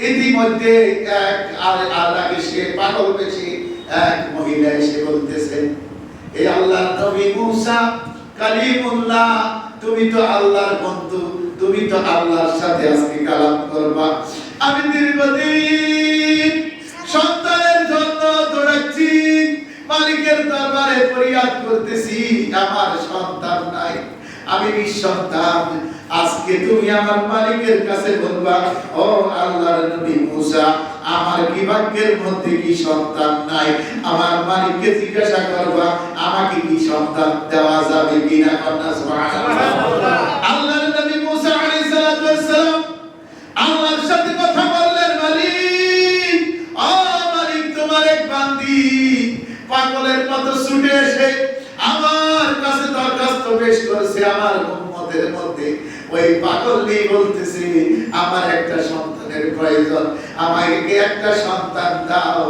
ইতিমধ্যে এক আল্লাহকে সে পাগল পেয়েছে। এক মহিলা এসে বলতেছেন, এই আল্লাহর নবী মুসা কালিমুল্লাহ, তুমি তো আল্লাহর বন্ধু, তুমি তো আল্লাহর সাথে আজকে কালাম করবা। আমি দীর্ঘদিন সন্তানের জন্য দৌড়াচ্ছি, মালিকের দরবারে ফরিয়াদ করতেছি, আমার সন্তান নাই, আমি নিঃসন্তান। আজকে তুমি আমার মালিকের কাছে বলবা, ও আল্লাহর নবী মুসা, আমার কি ভাগ্যের মধ্যে কি সন্তান নাই? আমার মালিককে জিজ্ঞাসা করবা, আমাকে কি সন্তান দেওয়া যাবে কিনা? সুবহানাল্লাহ। আল্লাহর নবী মুসা আলাইহিস সালাতু ওয়াস সালাম আল্লাহর সাথে কথা বললেন, মালিক, ও মালিক, তোমার এক বান্দি পাগলের মতো ছুটে এসে আমার কাছে দরখাস্ত পেশ করেছে। আমার উম্মতের মধ্যে ওই পাগল নিয়ে বলতেছে, আমার একটা সন্তানের প্রয়োজন, আমাকে একটা সন্তান দাও।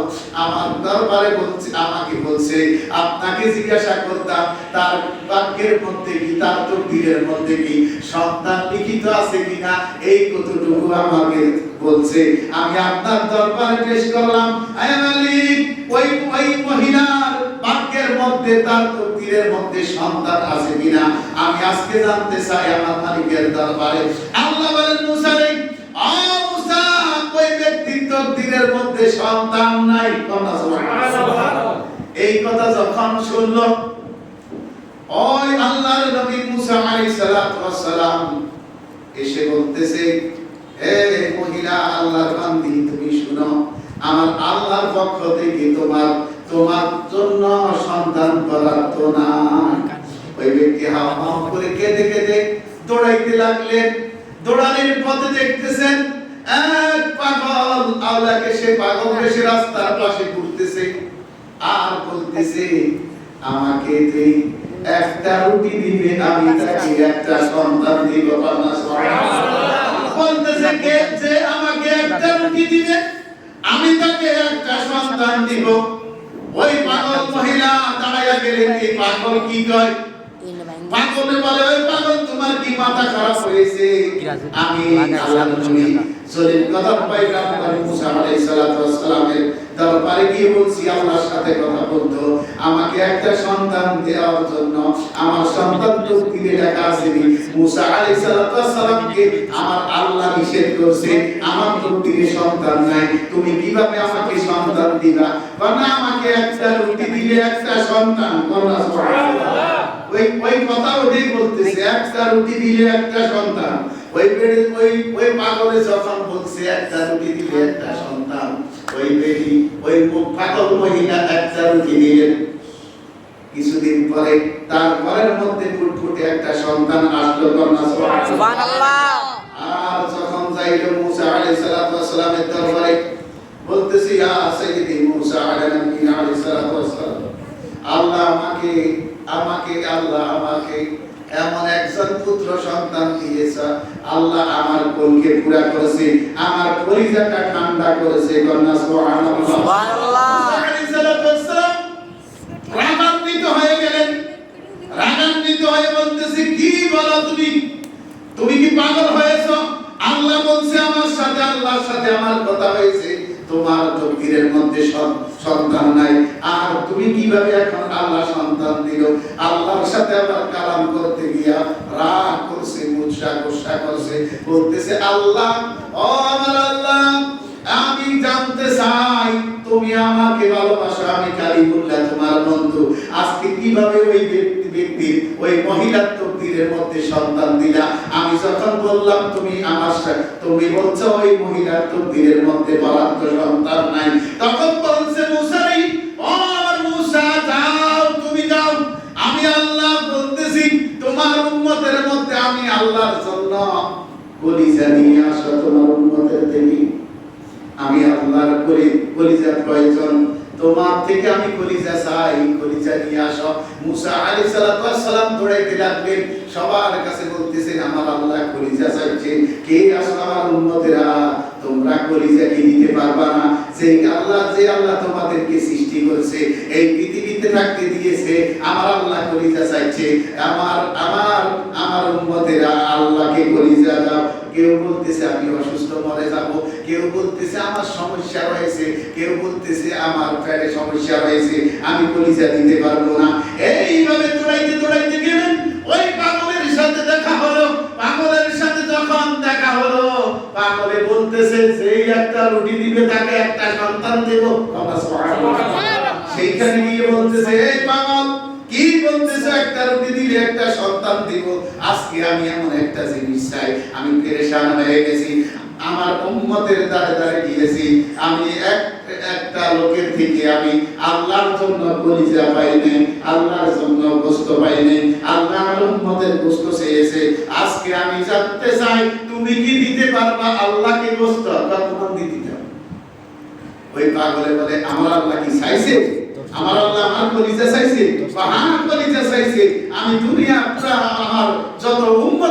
আমার দরবারে বলছে, আমাকে বলছে আপনাকে জিজ্ঞাসা করতাম তার ভাগ্যের মধ্যে কি, তার তকদীরের মধ্যে কি সন্তান লিখিত আছে কিনা, এই কতটুকু আমাকে বলছে। আমি আপনার দরবারে পেশ করলাম। আয় মালিক, ওই মহিলার ভাগ্যের মধ্যে, তার তকদীরের মধ্যে সন্তান আছে কিনা আমি আজকে জানতে চাই আমার মালিকের দরবারে। আল্লাহ বলেন, মুসা রে, ও মুসা, ওই ব্যক্তির তকদীরের মধ্যে সন্তান নাই। সুবহানাল্লাহ। এই কথা যখন শুনল ওই আল্লাহর নবী মুসা আলাইহিস সালাতু ওয়াস সালাম এসে বলতেছে, হে মহিলা, আল্লাহর বান্দি, তুমি শুনো, আমার আল্লাহর পক্ষ থেকে তোমার জন্য সন্তান বরাদ্দ না। ওই ব্যক্তি হাও হাও করে কেঁদে কেঁদে দৌড়াইতে লাগলেন। দৌড়ানোর পথে দেখতেছেন এক পাগল আল্লাহকে, সে পাগল বেশি রাস্তার পাশে ঘুরতেছে আর বলতেছে, আমাকে তুই একটা রুটি দিবে, আমি তাকে একটা সন্তান দিব। বলতেছে কে যে আমাকে একটা রুটি দিবে, আমি তাকে একটা সন্তান দিব। ওই পাগল মহিলা দাঁড়াইয়া গেলেন, এই পাগল কি কয়? পাগলে বলে, ওই পাগল, তোমার কি মাথা খারাপ হয়েছে? আমি আল্লাহর নবী সলিল কদম পয়গম্বর মুসা আলাইহিস সালাতু ওয়াস সালামের দরবারে গিয়ে বলছি আল্লাহর সাথে কথা বলতো, আমাকে একটা সন্তান দেওয়ার জন্য। আমার সন্তান তকদীরে লেখা আছে। মুসা আলাইহিস সালাতু ওয়াস সালামকে আমার আল্লাহ নিষেধ করেছে, আমার তকদীরে সন্তান নাই, তুমি কিভাবে আমাকে সন্তান দিবা? কারণ আমাকে একটা রুটি দিলে একটা সন্তান। সুবহানাল্লাহ। ওই কথা ওই বলতেছে, একটা রুটি দিলে একটা সন্তান। ওই পাগলে যখন বলছে একটা রুটি দিলে একটা সন্তান, ওই পাগল মহিলা একটা রুটি দিলেন। কিছুদিন পরে তার ঘরের মধ্যে ফুটফুটে একটা সন্তান আসলো। সুবহানাল্লাহ। আর যখন যাইল মুসা আলাইহিস সালাতু ওয়াস সালামের দরবারে, বলতেছি, ইয়া সাইয়্যিদি মুসা আলাইহিস সালাতু ওয়াস সালাম, আল্লাহ আমাকে এমন একজন পুত্র সন্তান দিয়েছে। আল্লাহ আমার কোলকে পুরা করেছে, আমার কলিজাটা ঠান্ডা করেছে। সুবহানাল্লাহ। রাগান্বিত হয়ে গেলেন। রাগান্বিত হয়ে বলতেছে, কি বলো তুমি কি পাগল হয়েছো? আল্লাহ বলছে আমার সাথে, আল্লাহর সাথে আমার কথা হয়েছে, তোমার তকদীরের মধ্যে সন্তান নাই, আর তুমি কিভাবে এখন আল্লাহ সন্তান দিল? আল্লাহর সাথে আবার কালাম করতে গিয়া রাগ করছে, মুচড়া করছে, বলতেছে, আল্লাহ, ও আমার আল্লাহ, আমি জানতে চাই তুমি আমাকে ভালোবাসো, আমি কালিমুল্লাহ তোমার বন্ধু, আজকে কিভাবে ওই ব্যক্তির, ওই মহিলার তকদীরের মধ্যে সন্তান দিলা? আমি যখন বললাম তুমি বলছো ওই মহিলার তকদীরের মধ্যে বরাদ্দ সন্তান নাই, তখন বলছে মুসা, ও আমার মুসা, যাও, তুমি যাও, আমি আল্লাহ বলতেছি তোমার উম্মতের মধ্যে আমি আল্লাহর জন্য কলিজা নিয়ে আসো, তোমার উম্মতের দেবী, আমি আল্লাহর কলিজা প্রয়োজন, তোমার থেকে আমি কলিজা চাই, কলিজা নিয়ে আসো। মুসা আলাইহিস সালাতু ওয়াস সালাম দৌড়াইতে লাগলেন, সবার কাছে বলতেছেন, আমার আল্লাহ কলিজা চাইছে, কে আসো আমার উম্মতেরা, তোমরা কলিজা কি দিতে পারবা না? যে আল্লাহ তোমাদেরকে সৃষ্টি করেছে, এই পৃথিবীতে থাকতে দিয়েছে, আমার আল্লাহ কলিজা চাইছে, আমার উম্মতেরা আল্লাহকে কলিজা দাও। কেউ বলতেছে আমি অসুস্থ মরে যাব, কেউ বলতেছে আমার সমস্যা হয়েছে, কেউ বলতেছে আমার পেটে সমস্যা হয়েছে, আমি কলিজা দিতে পারবো না। এইভাবে দৌড়াইতে দৌড়াইতে গেলেন, ওই পাগলের সাথে দেখা হলো। পাগলের সাথে যখন দেখা হলো, পাগলে বলতেছে যেই একটা রুটি দিবে তাকে একটা সন্তান দেব। আল্লাহ সুবহানাহু ওয়া তাআলা সেইখানে গিয়ে বলতেছে, এই পাগল কি বলতেছে, একটা রুটি দিলে একটা সন্তান দিব। আজকে আমি এমন একটা জিনিস চাই, আমি পেরেশান হয়ে গেছি, আমার উম্মতের দ্বারে দ্বারে গিয়েছি, আমি একটা লোকের থেকে আমি আল্লাহর জন্য কলিজা পাই নাই, আল্লাহর জন্য গোশত পাই নাই, আল্লাহ আমার উম্মতের গোশত চেয়েছে। আজকে আমি জানতে চাই তুমি কি দিতে পারবা আল্লাহকে গোশত? কখন দিতে দাও? ওই পাগলে বলে আমার আল্লাহ কি চাইছে? আমার আল্লাহ আমার কলিজা চাইছে? হ্যাঁ কলিজা চাইছে। আমি দুনিয়া পুরা আমার যত উম্মত